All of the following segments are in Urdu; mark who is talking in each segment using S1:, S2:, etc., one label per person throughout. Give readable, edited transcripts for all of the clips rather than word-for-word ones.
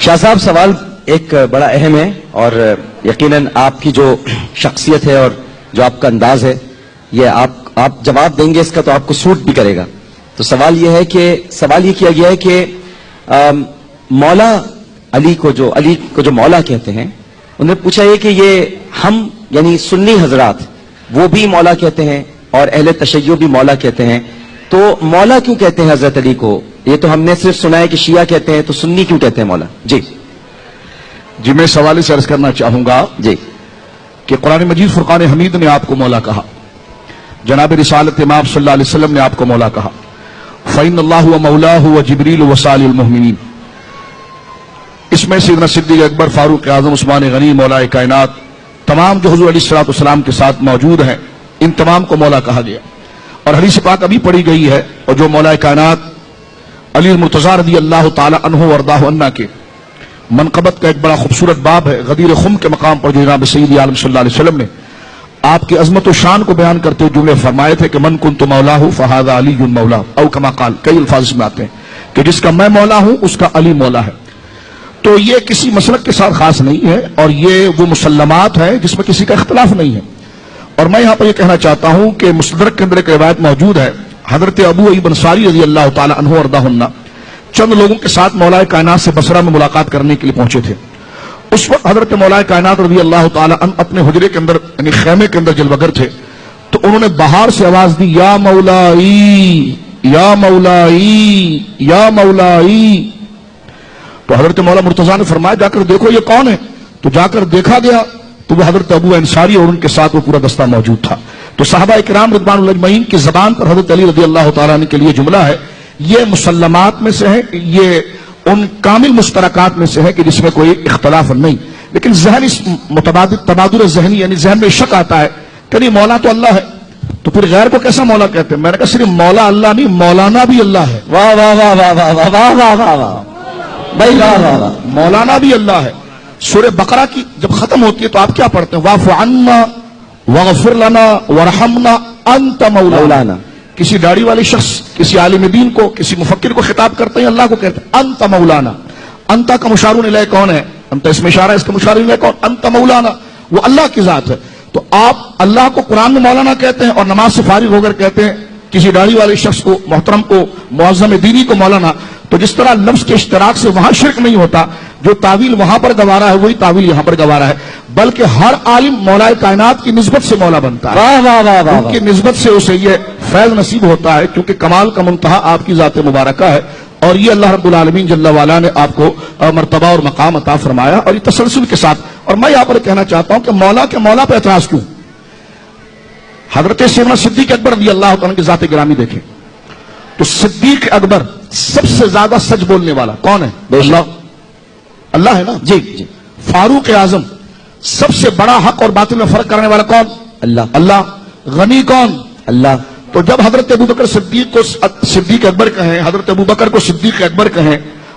S1: شاہ صاحب سوال ایک بڑا اہم ہے اور یقیناً آپ کی جو شخصیت ہے اور جو آپ کا انداز ہے یہ آپ جواب دیں گے اس کا تو آپ کو سوٹ بھی کرے گا. تو سوال یہ کیا گیا ہے کہ مولا علی کو جو مولا کہتے ہیں انہوں نے پوچھا یہ کہ یہ ہم یعنی سنی حضرات وہ بھی مولا کہتے ہیں اور اہل تشیع بھی مولا کہتے ہیں, تو مولا کیوں کہتے ہیں حضرت علی کو؟ یہ تو ہم نے صرف سنا ہے کہ شیعہ کہتے ہیں, تو سنی کیوں کہتے ہیں مولا؟ جی
S2: میں سوال سے عرض کرنا چاہوں گا
S1: جی
S2: کہ قرآن مجید فرقان حمید نے آپ کو مولا کہا, جناب رسالت امام صلی اللہ علیہ وسلم نے آپ کو مولا کہا. فَإِنَّ اللَّهُ وَمَوْلَاهُ وَجِبْرِيلُ وَصَالِحُ الْمُؤْمِنِينَ. اس میں سیدنا صدیق اکبر, فاروق اعظم, عثمان غنی, مولا کائنات تمام جو حضور علیہ السلام کے ساتھ موجود ہیں ان تمام کو مولا کہا گیا. اور حدیث پاک ابھی پڑھی گئی ہے اور جو مولا کائنات علی المرتضیٰ رضی اللہ تعالی عنہ وارضاہ عنہ کے منقبت کا ایک بڑا خوبصورت باب ہے. غدیر خم کے مقام پر جو جناب سید عالم صلی اللہ علیہ وسلم نے آپ کی عظمت و شان کو بیان کرتے ہوئے جملے فرمائے تھے کہ من کنت مولاہ فہذا علی مولا, او کما قال, کئی الفاظ اس میں آتے ہیں کہ جس کا میں مولا ہوں اس کا علی مولا ہے. تو یہ کسی مسلک کے ساتھ خاص نہیں ہے اور یہ وہ مسلمات ہے جس میں کسی کا اختلاف نہیں ہے. اور میں یہاں پر یہ کہنا چاہتا ہوں کہ مستدرک کے اندر ایک روایت موجود ہے, حضرت ابو ایوب انصاری رضی اللہ تعالی عنہ وارضاہ عنہ چند لوگوں کے ساتھ مولا کائنات سے بصرہ میں ملاقات کرنے کے لیے پہنچے تھے. اس وقت حضرت مولا کائنات رضی اللہ تعالی عنہ اپنے حجرے کے اندر یعنی خیمے کے اندر جلوگر تھے, تو انہوں نے باہر سے آواز دی, یا مولائی یا مولائی یا مولائی. تو حضرت مولا مرتضیٰ نے فرمایا جا کر دیکھو یہ کون ہے. تو جا کر دیکھا گیا تو وہ حضرت ابو انصاری اور ان کے ساتھ وہ پورا دستہ موجود تھا. تو صحابہ اکرام رضوان اللہ اجمعین کی زبان پر حضرت علی رضی اللہ تعالیٰ عنہ کے لیے جملہ ہے, یہ مسلمات میں سے ہے, یہ ان کامل مشترکات میں سے ہے کہ جس میں کوئی اختلاف نہیں. لیکن ذہن اس تبادل ذہنی یعنی ذہن میں شک آتا ہے کہ نہیں مولا تو اللہ ہے تو پھر غیر کو کیسا مولا کہتے ہیں؟ میں نے کہا صرف مولا اللہ نہیں, مولانا بھی اللہ ہے.
S1: واہ واہ واہ واہ واہ واہ واہ واہ واہ واہ بھائی واہ واہ واہ.
S2: مولانا بھی اللہ ہے. سورہ بقرہ کی جب ختم ہوتی ہے تو آپ کیا پڑھتے ہیں؟ واعف عنا واغفر لنا وارحمنا انت مولانا. کسی داڑھی والے شخص کسی عالم دین کو کسی مفکر کو خطاب کرتے ہیں, اللہ کو کہتے ہیں انت مولانا. انت کا مشار الیہ کون ہے؟ انت اس میں اشارہ, اس کا مشار الیہ کون؟ انت مولانا, وہ اللہ کی ذات ہے. تو آپ اللہ کو قرآن میں مولانا کہتے ہیں اور نماز سے فارغ ہو کر کہتے ہیں کسی داڑھی والے شخص کو, محترم کو, معظم دینی کو مولانا. تو جس طرح لفظ کے اشتراک سے وہاں شرک نہیں ہوتا, جو تعویل وہاں پر گوارا ہے وہی تعویل یہاں پر گوارا ہے, بلکہ ہر عالم مولا کائنات کی نسبت سے مولا بنتا ہے.
S1: واہ واہ واہ واہ
S2: ان کی نسبت سے اسے یہ فیض نصیب ہوتا ہے, کیونکہ کمال کا منتہا آپ کی ذات مبارکہ ہے. اور یہ اللہ رب العالمین جل وعلا نے آپ کو مرتبہ اور مقام عطا فرمایا, اور یہ تسلسل کے ساتھ. اور میں یہاں پر کہنا چاہتا ہوں کہ مولا کے مولا پہ اعتراض کیوں؟ حضرت سیدنا صدیق اکبر رضی اللہ تعالیٰ کی ذات گرامی دیکھیں تو صدیق اکبر سب سے زیادہ سچ بولنے والا کون ہے؟ اللہ ہے نا
S1: جی جی.
S2: فاروق اعظم سب سے بڑا حق اور باطل میں فرق کرنے والا کون؟ اللہ. غنی کون؟
S1: اللہ.
S2: تو جب حضرت ابو بکر صدیق کو صدیق اکبر کہیں, حضرت ابو بکر کو صدیق اکبر کہیں,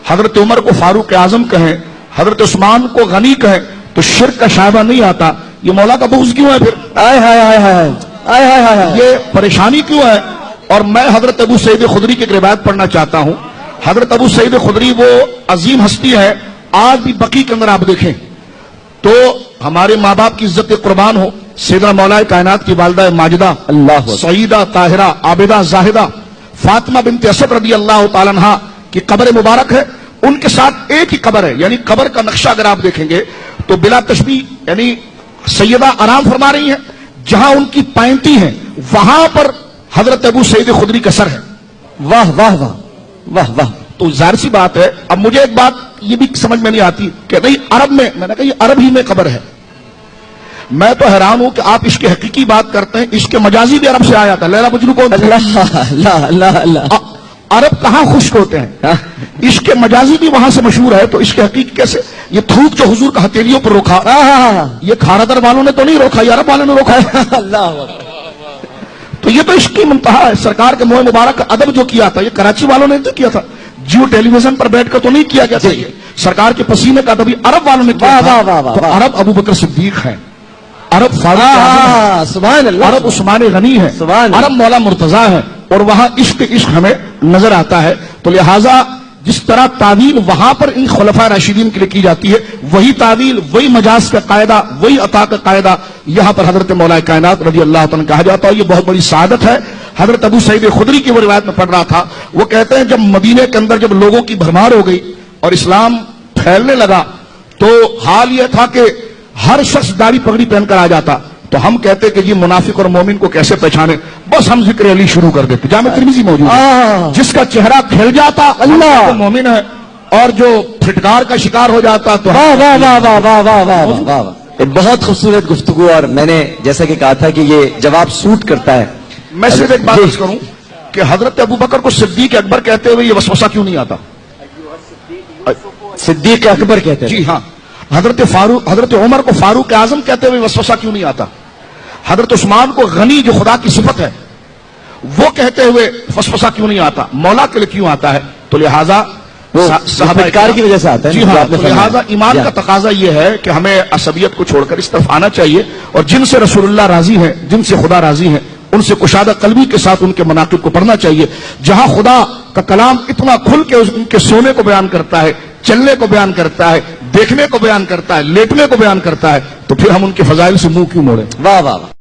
S2: حضرت عمر کو فاروق اعظم کہیں, حضرت عثمان کو غنی کہیں, تو شرک کا شائبہ نہیں آتا. یہ مولا کا بغض کیوں ہے پھر؟
S1: آئے ہائے ہائے ہائے آئے ہائے ہائے,
S2: یہ پریشانی کیوں ہے؟ اور میں حضرت ابو سعید خدری کی ایک روایت پڑھنا چاہتا ہوں. حضرت ابو سعید خدری وہ عظیم ہستی ہے, آج بھی بقی کے اندر آپ دیکھیں تو ہمارے ماں باپ کی عزت قربان ہو, سیدنا مولا کائنات کی والدہ ماجدہ
S1: اللہ
S2: سعیدہ طاہرہ عابدہ زاہدہ فاطمہ بنت اسد رضی اللہ تعالی عنہا کی قبر مبارک ہے, ان کے ساتھ ایک ہی قبر ہے. یعنی قبر کا نقشہ اگر آپ دیکھیں گے تو بلا تشبیہ یعنی سیدہ آرام فرما رہی ہیں, جہاں ان کی پینتی ہیں وہاں پر حضرت ابو سعید خدری کا سر ہے.
S1: واہ واہ واہ واہ واہ.
S2: تو ظاہر سی بات ہے. اب مجھے ایک بات یہ بھی سمجھ میں نہیں آتی کہ نہیں عرب میں نے کہا یہ عرب ہی میں قبر ہے. میں تو حیران ہوں کہ آپ عشق حقیقی بات کرتے ہیں, عشق مجازی بھی عرب سے آیا تھا. لیلا مجنو کون؟
S1: اللہ اللہ اللہ.
S2: عرب کہاں خشک ہوتے ہیں؟ عشق مجازی بھی وہاں سے مشہور ہے, تو عشق حقیقی کیسے؟ یہ تھوک جو حضور کا ہتھیلیوں پر روکا, یہ کھارادر والوں نے تو نہیں روکا, یہ عرب والوں نے روکا ہے.
S1: اللہ.
S2: تو یہ تو عشق کی منتہا ہے. سرکار کے منہ مبارک کا ادب جو کیا تھا یہ کراچی والوں نے تو کیا تھا, جیو ٹیلی ویژن پر بیٹھ کر تو نہیں کیا گیا تھا. سرکار کے پسینے کا ادب عرب والوں نے کیا تھا. تو عرب ابو بکر صدیق ہے, عرب فاروق,
S1: سبحان اللہ,
S2: عرب عثمان غنی ہے, عرب مولا مرتضیٰ ہے, اور وہاں عشق ہمیں نظر آتا ہے. تو لہٰذا جس طرح تعویل وہاں پر ان خلفاء راشدین کے لیے کی جاتی ہے، وہی تعویل، وہی مجاز کا قاعدہ، وہی عطا کا قاعدہ یہاں پر حضرت مولا کائنات رضی اللہ تعالیٰ کہا جاتا ہے. یہ بہت بڑی سعادت ہے. حضرت ابو سعید خدری کی وہ روایت میں پڑھ رہا تھا، وہ کہتے ہیں جب مدینے کے اندر جب لوگوں کی بھرمار ہو گئی اور اسلام پھیلنے لگا تو حال یہ تھا کہ ہر شخص داڑھی پگڑی پہن کر آ جاتا. تو ہم کہتے کہ جی منافق اور مومن کو کیسے پہچانے، بس ہم ذکر علی شروع کر دیتے. جامع ترمذی موجود ہے. جس کا چہرہ کھل جاتا اللہ تو مومن ہے، اور جو پھٹکار کا شکار ہو جاتا تو
S1: واہ واہ واہ واہ واہ واہ واہ واہ واہ. بہت خوبصورت گفتگو، اور میں نے جیسا کہ کہا تھا کہ یہ جواب سوٹ کرتا ہے.
S2: میں صرف ایک بات عرض کروں کہ حضرت ابو بکر کو صدیق اکبر کہتے ہوئے یہ وسوسہ کیوں نہیں آتا؟
S1: صدیق اکبر کہتے ہیں.
S2: جی ہاں. حضرت عمر کو فاروق اعظم کہتے ہوئے وسوسہ کیوں نہیں آتا؟ حضرت عثمان کو غنی جو خدا کی صفت ہے وہ کہتے ہوئے وسوسہ کیوں نہیں آتا؟ مولا کے لیے کیوں آتا ہے؟ تو لہذا
S1: صحابہ کی وجہ سے آتا ہے.
S2: جی ہاں. تو لہذا ایمان کا تقاضا یہ ہے کہ ہمیں عصبیت کو چھوڑ کر اس طرف آنا چاہیے، اور جن سے رسول اللہ راضی ہیں، جن سے خدا راضی ہیں، ان سے کشادہ قلبی کے ساتھ ان کے مناقب کو پڑھنا چاہیے. جہاں خدا کا کلام اتنا کھل کے ان کے سونے کو بیان کرتا ہے، چلنے کو بیان کرتا ہے، دیکھنے کو بیان کرتا ہے، لیٹنے کو بیان کرتا ہے، تو پھر ہم ان کے فضائل سے منہ کیوں موڑیں؟
S1: واہ واہ واہ.